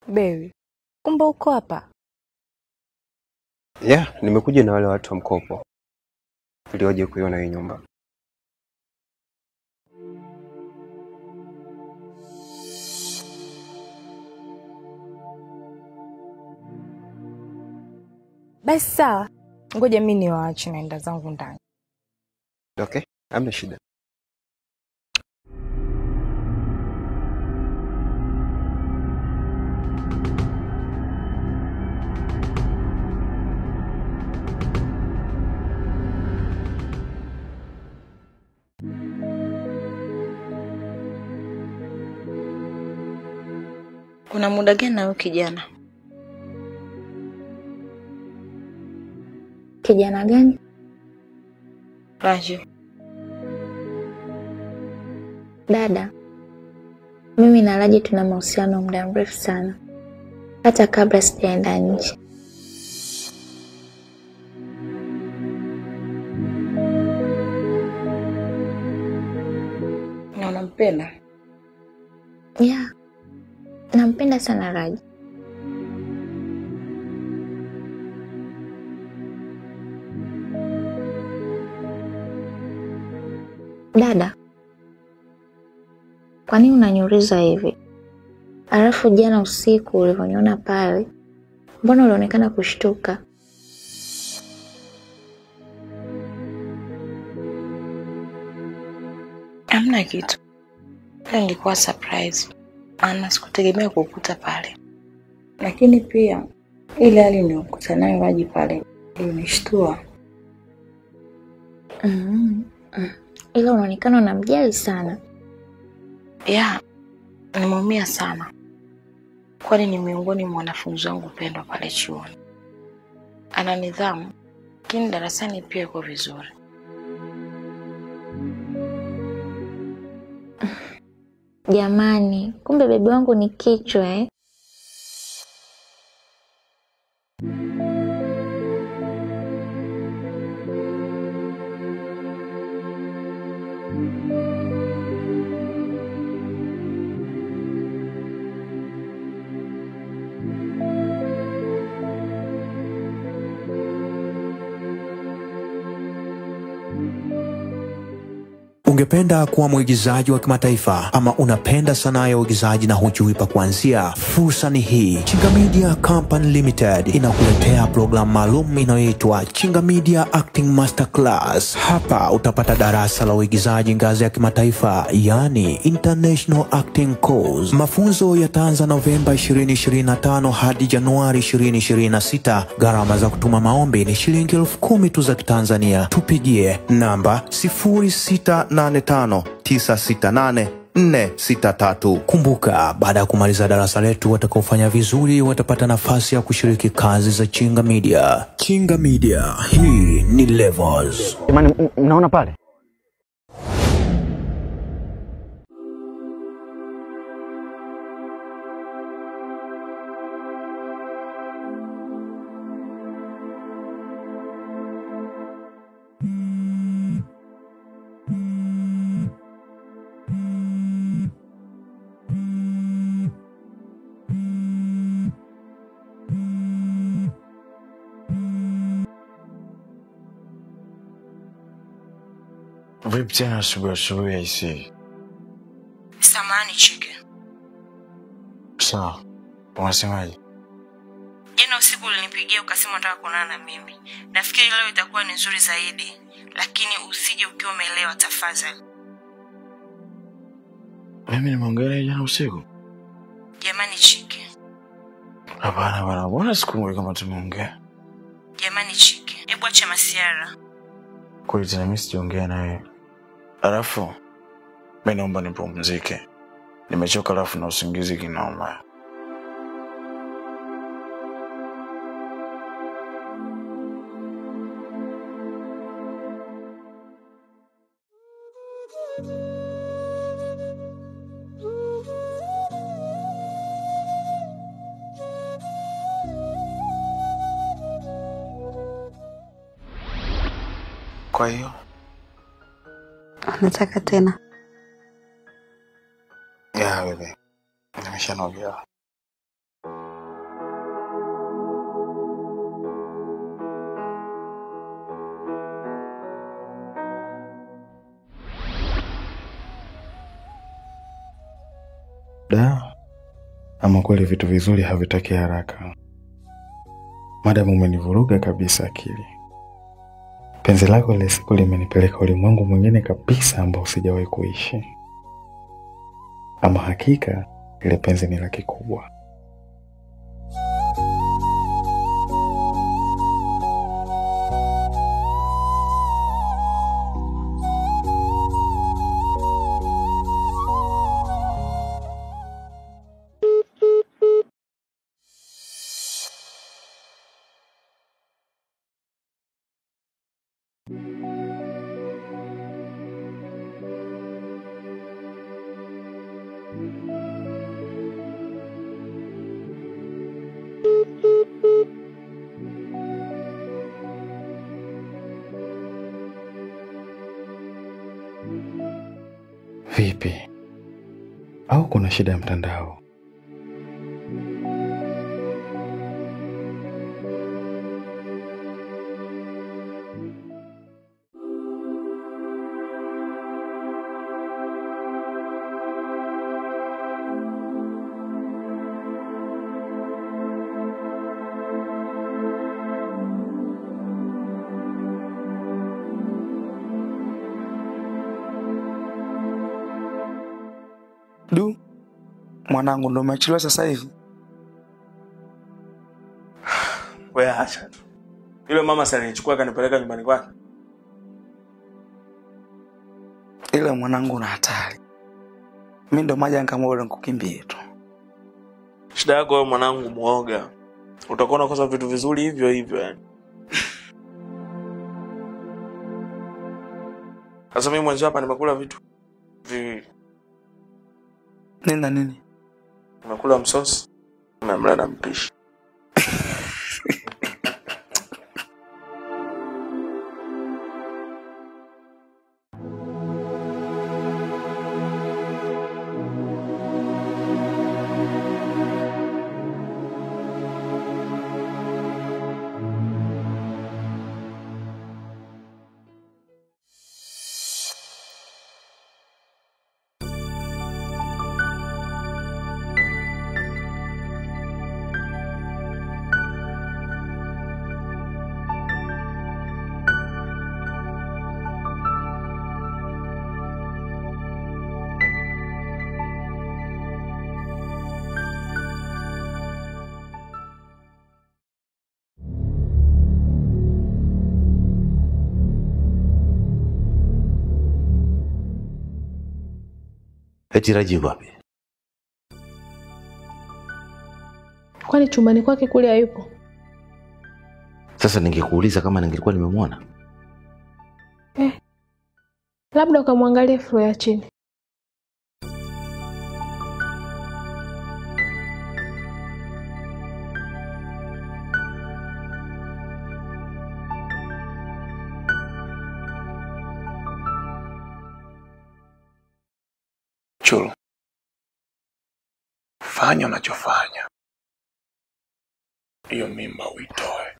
Baby, kumbe uko hapa? Yeah, nimekuja na wale watu wa mkopo ili waje kuiona hii nyumba. Basi sawa. Ngoja mimi niwaache naenda zangu ndani. Okay, hamna shida. Kuna muda gani na huyo kijana? Kijana gani? Raju. Dada, mimi na Raji tuna mahusiano muda mrefu sana, hata kabla sijaenda nje. Na unampenda? Yeah, nampenda sana Raji. Dada, kwa nini unaniuliza hivi? Alafu jana usiku ulivyoniona pale, mbona ulionekana kushtuka? Hamna kitu. Nilikuwa surprise. Ana sikutegemea kukuta pale. Lakini pia ile hali nilikuta nayo Raji pale ilinishtua. Ila unaonekana unamjali sana. Yeah, nimeumia sana. Kwani ni miongoni mwa wanafunzi wangu pendwa pale chuoni. Ana nidhamu, lakini darasani pia yuko vizuri. Jamani, kumbe bebi wangu ni kichwa Ungependa kuwa mwigizaji wa kimataifa ama unapenda sanaa ya uigizaji na hujui pa kuanzia? Fursa ni hii. Chinga Media Company Limited inakuletea programu maalum inayoitwa Chinga Media Acting Masterclass. Hapa utapata darasa la uigizaji ngazi ya kimataifa, yani International Acting Course. Mafunzo yataanza Novemba 2025 hadi Januari 2026. Gharama za kutuma maombi ni shilingi 10,000 tu za Kitanzania. Tupigie namba 0685968463. Kumbuka, baada ya kumaliza darasa letu, watakaofanya vizuri watapata nafasi ya kushiriki kazi za Chinga Media. Chinga Media, hii ni Levels. Jamani, mnaona pale? Vipi tena asubuhi hisi? Samahani Chike. Sawa. Unasemaje? Jana usiku ulinipigia ukasema unataka kuonana na mimi. Nafikiri leo itakuwa ni nzuri zaidi, lakini usije ukiwa umeelewa tafadhali. Mimi nimeongelea jana usiku? Jamani Chike. Hapana bwana, mbona sikumbuki kama tumeongea? Jamani Chike, hebu acha masiara. Kweli tena mimi sijaongea nawe. Alafu mimi naomba nipumzike. Nimechoka alafu na usingizi kinauma. Kwa hiyo nataka tena. ya wewe nimeshanogea. Ama kweli vitu vizuri havitaki haraka. Madam, umenivuruga kabisa akili. Penzi lako ile siku limenipeleka ulimwengu mwingine kabisa ambao sijawahi kuishi. Ama hakika ile penzi ni la kikubwa. Vipi? Au kuna shida ya mtandao? Du, mwanangu ndo umechelewa sasa hivi. Wewe acha tu. Yule mama sasa alinichukua kanipeleka nyumbani kwake. Ile mwanangu na hatari. Mimi ndo maji nikamwona nikukimbie tu. Shida yako wewe mwanangu muoga. Utakuwa unakosa vitu vizuri hivyo hivyo yani. Sasa mimi mwanzo hapa nimekula vitu viwili. Nini na nini? Nimekula msosi, nimemla na mpishi. Eti Rajibu wapi? Kwani chumbani kwake kule hayupo? Sasa ningekuuliza kama ningekuwa nimemwona. Labda ukamwangalia floor ya chini. Chulu. Fanya unachofanya. Hiyo mimba uitoe.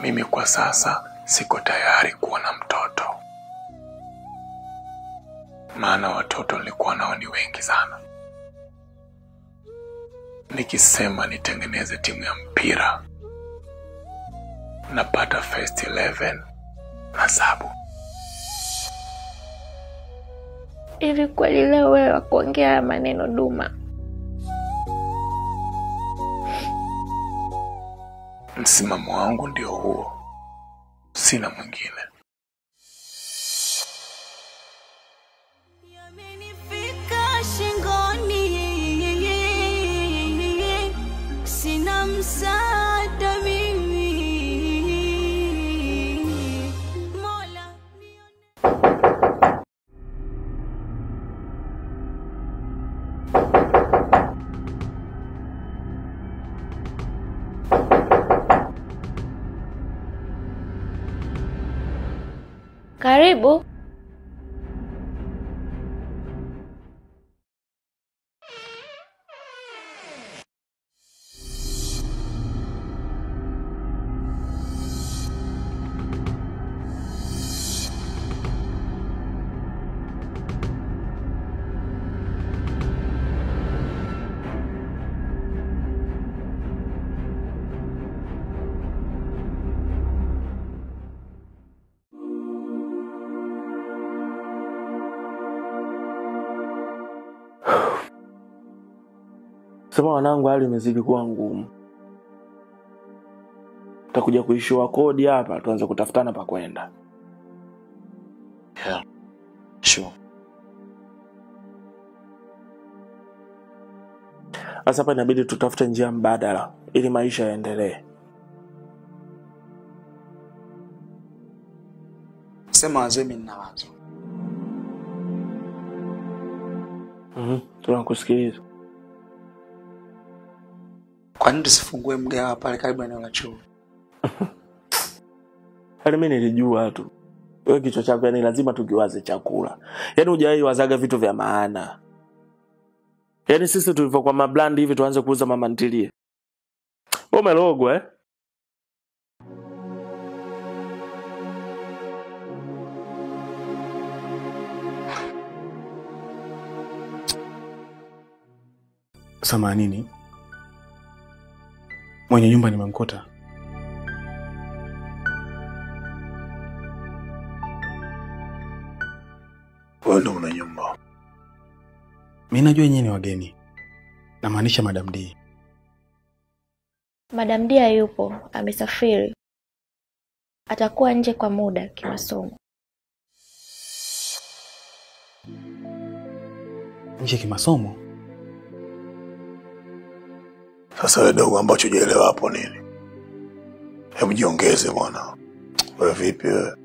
Mimi kwa sasa siko tayari kuwa na mtoto. Maana watoto nilikuwa nao ni wengi sana. Nikisema nitengeneze timu ya mpira, napata first 11 na Sabu. Hivi kweli leo wewe wakuongea maneno Duma? Msimamo wangu ndio huo. Sina mwingine. Yamenifika shingoni. Sina msaada mimi. Mola Karibu. Sema wanangu, hali imezidi kuwa ngumu. Tutakuja kuishiwa kodi hapa, tuanze kutafutana pa kwenda. Yeah. Sure. Sasa hapa inabidi tutafute njia mbadala ili maisha yaendelee. Sema wazee, mimi nina wazo. Tunakusikiliza. Kwa nini tusifungue mgahawa pale karibu na eneo la chuo? Hali mimi nilijua tu. Wewe kichwa chako yani lazima tukiwaze chakula. Yaani hujai wazaga vitu vya maana. Yaani sisi tulivyokuwa mablandi hivi tuanze kuuza mama ntilie. Wewe umelogwa Samanini. Mwenye nyumba nimemkuta. Wewe ndo una nyumba. Mimi najua nyinyi ni wageni. Namaanisha Madam D. Madam D hayupo, amesafiri. Atakuwa nje kwa muda kimasomo. Nje kimasomo? Sasa wewe dogo ambacho hujaelewa hapo nini? Hebu jiongeze bwana. Wewe vipi wewe?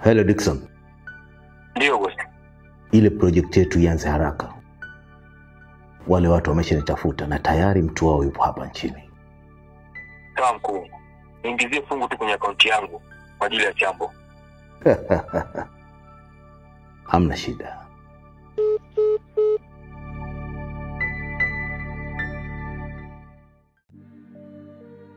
Hello Dickson. Ndio boss. Ile project yetu ianze haraka. Wale watu wameshanitafuta na tayari mtu wao yupo hapa nchini. Sawa mkuu. Niingizie fungu tu kwenye akaunti yangu kwa ajili ya chambo. Hamna shida.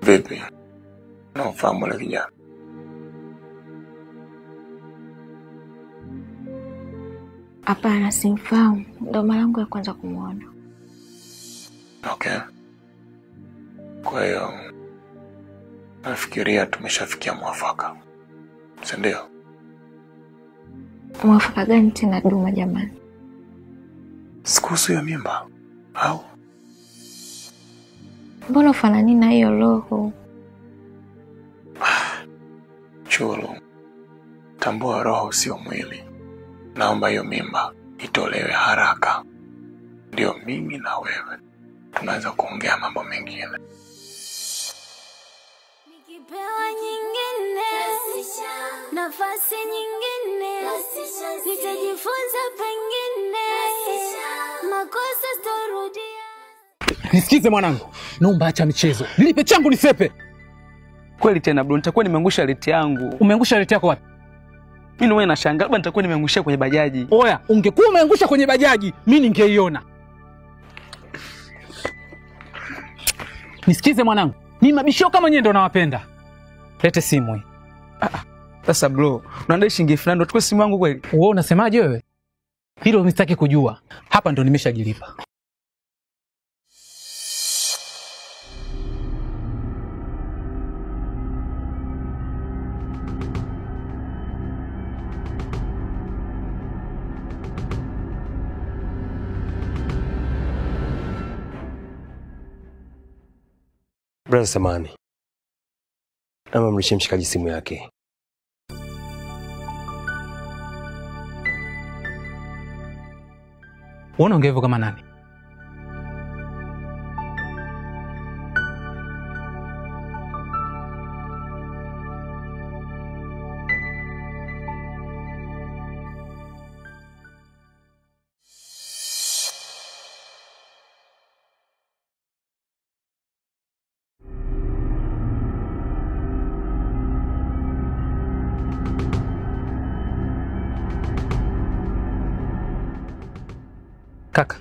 Vipi? Nafahamu wale kijana. Hapana, simfahamu. Ndo mara yangu ya kwanza kumuona. Okay. Kwa hiyo nafikiria tumeshafikia mwafaka. Si ndio? Mwafaka gani tena Duma jamani? Sikuhusu ya mimba. Au? Mbona ufanani na hiyo roho? Chulu. Tambua roho sio mwili. Naomba hiyo mimba itolewe haraka. Ndio mimi na wewe tunaweza kuongea mambo mengine. Nikipewa nyingine, nafasi nyingine, nitajifunza pengine, makosa sitorudia. Nisikize mwanangu, naomba acha michezo. Nilipe changu nisepe. Kweli tena bro, nitakuwa nimeangusha rate yangu. Umeangusha rate yako wapi? Mimi ndio nashangaa, labda nitakuwa nimeangushia kwenye bajaji. Oya, ungekuwa umeangusha kwenye bajaji, mimi ningeiona. Nisikize mwanangu, mimi mabishio kama nyewe ndo nawapenda. Lete simu hii. Sasa bro, unadai shilingi 1000 ndo tukue simu yangu kweli? Wewe unasemaje wewe? Hilo msitaki kujua. Hapa ndo nimeshajilipa. Brother Samani. Ama mlishe mshikaji simu yake. Unaongea hivyo kama nani? Kaka,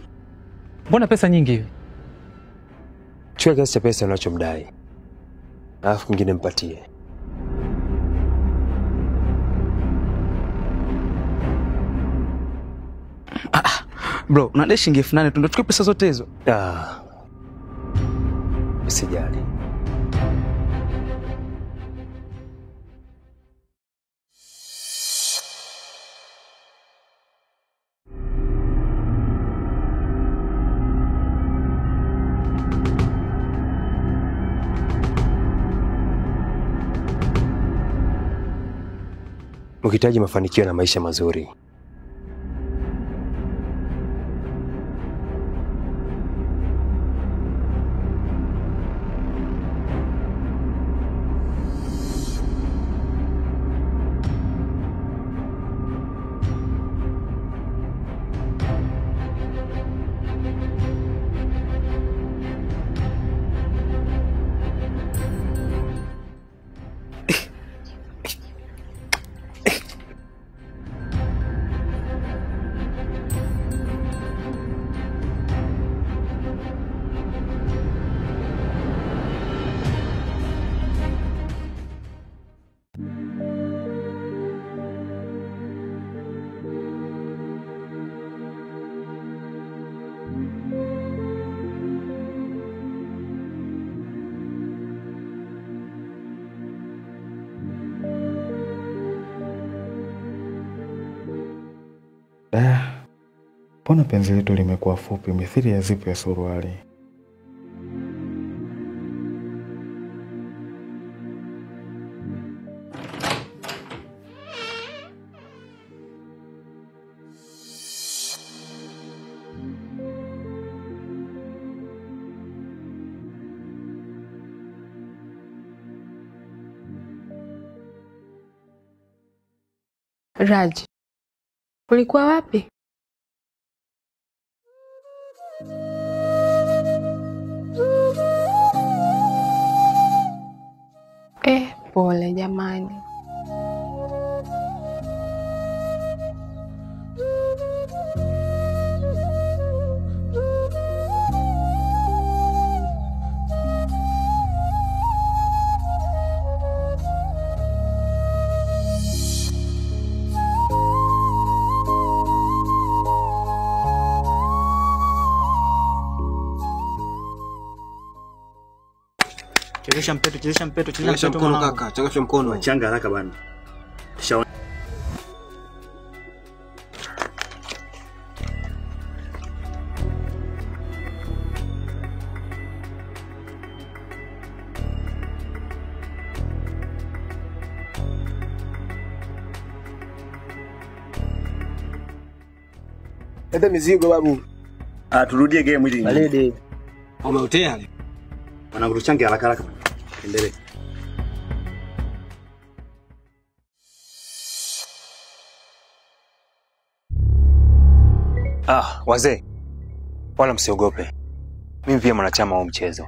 mbona pesa nyingi hivi? Chukua kiasi cha pesa unachomdai. Alafu kingine mpatie. Bro, unadai shilingi 8,000 tu ndio chukue pesa zote hizo. Usijali. Ukihitaji mafanikio na maisha mazuri, Mbona penzi letu limekuwa fupi mithili ya zipu ya suruali? Raj, ulikuwa wapi? Pole jamani. Chezesha mpeto, chezesha mkono kaka, changamsha mkono. Changa haraka bana. Leta mizigo babu. Turudie game hili. Balede. Umeotea? Mwanangu tuchange haraka. Endelee. Wazee. Wala msiogope. Mimi pia mwanachama wa mchezo.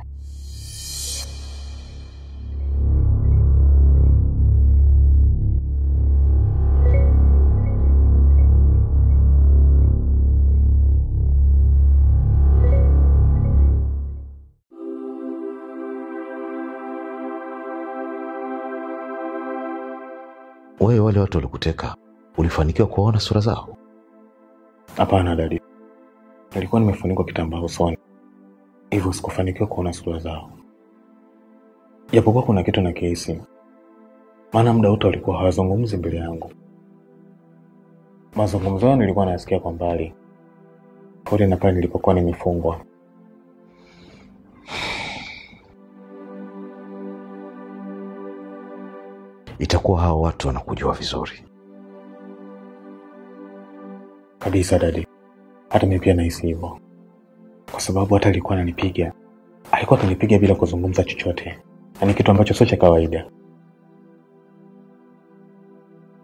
Wewe wale watu walikuteka, ulifanikiwa kuona sura zao? Hapana dadi. Nilikuwa nimefunikwa kitambaa usoni. Hivyo sikufanikiwa kuona sura zao. Japokuwa kuna kitu na kesi. Maana muda wote walikuwa hawazungumzi mbele yangu. Mazungumzo yao nilikuwa nasikia kwa mbali. Pole na pale nilipokuwa nimefungwa. Itakuwa hao watu wanakujua vizuri. Kabisa dadi. Hata mimi pia nahisi hivyo. Kwa sababu hata alikuwa ananipiga. Alikuwa akinipiga bila kuzungumza chochote. Na ni kitu ambacho sio cha kawaida.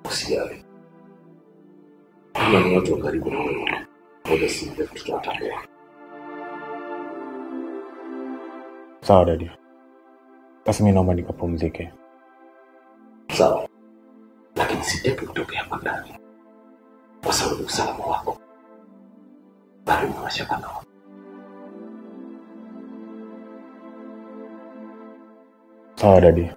Usijali. Kama ni watu wa karibu na wewe, moja si mrefu tutawatambua. Sawa dadi. Basi mimi naomba nikapumzike. Sawa. Lakini sitaki kutoka hapa ndani. Kwa sababu usalama wako. Bado ni mashaka nao. Sawa dadi.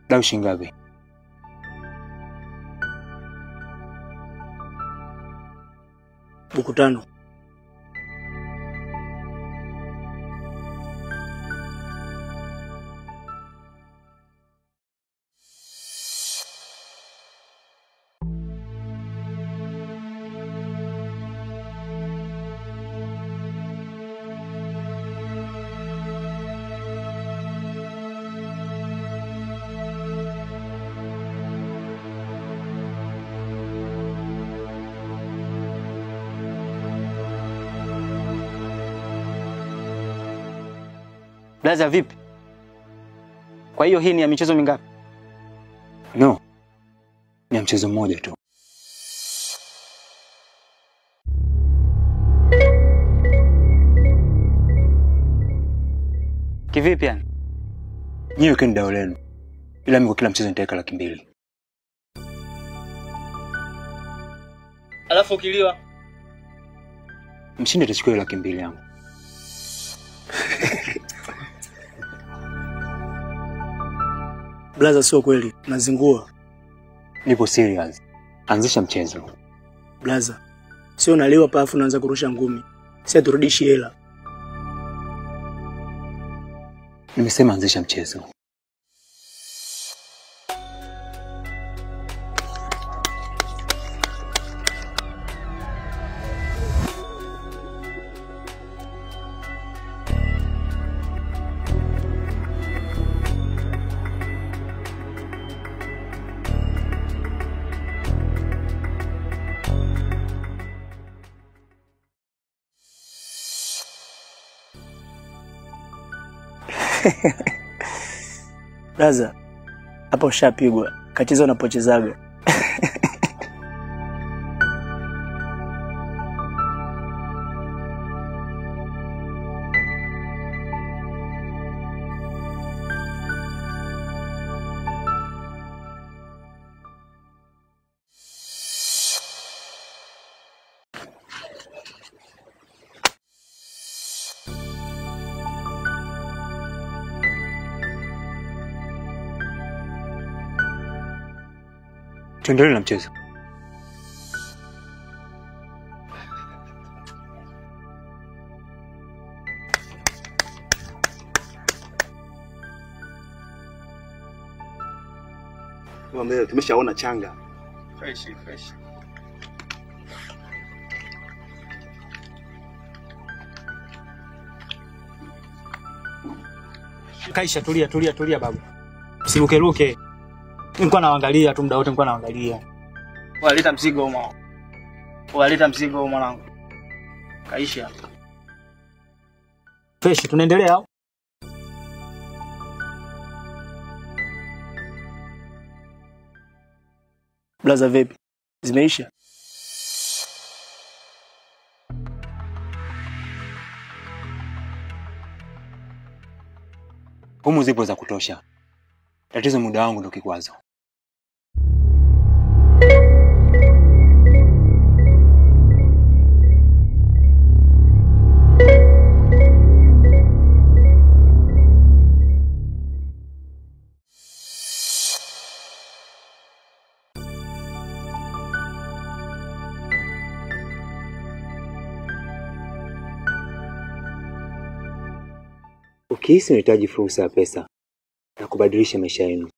Dau shingapi? Buku 5. Blaza vipi? Kwa hiyo hii ni ya michezo mingapi? No. Ni ya mchezo mmoja tu. Kivipi yani? Nyewe keni dau lenu. Ila mimi kwa kila mchezo nitaweka 200,000. Alafu ukiliwa Mshindi atachukua 200,000 yangu. Blaza, sio kweli, nazingua. Nipo serious. Anzisha mchezo. Blaza, sio unaliwa pafu unaanza kurusha ngumi. Si aturudishi hela. Nimesema anzisha mchezo. Blaza, hapa ushapigwa. Kacheza unapochezaga. Tuendelee na mchezo. Mwambie tumeshaona changa. Fresh. Kaisha, tulia babu. Usiruke. Nilikuwa naangalia tu muda wote, nilikuwa naangalia. Waleta mzigo mwanangu. Kaisha. Fresh, tunaendelea au? Blaza vipi? Zimeisha? Humu zipo za kutosha. Tatizo muda wangu ndio kikwazo. Ukihisi unahitaji fursa ya pesa na kubadilisha maisha yenu,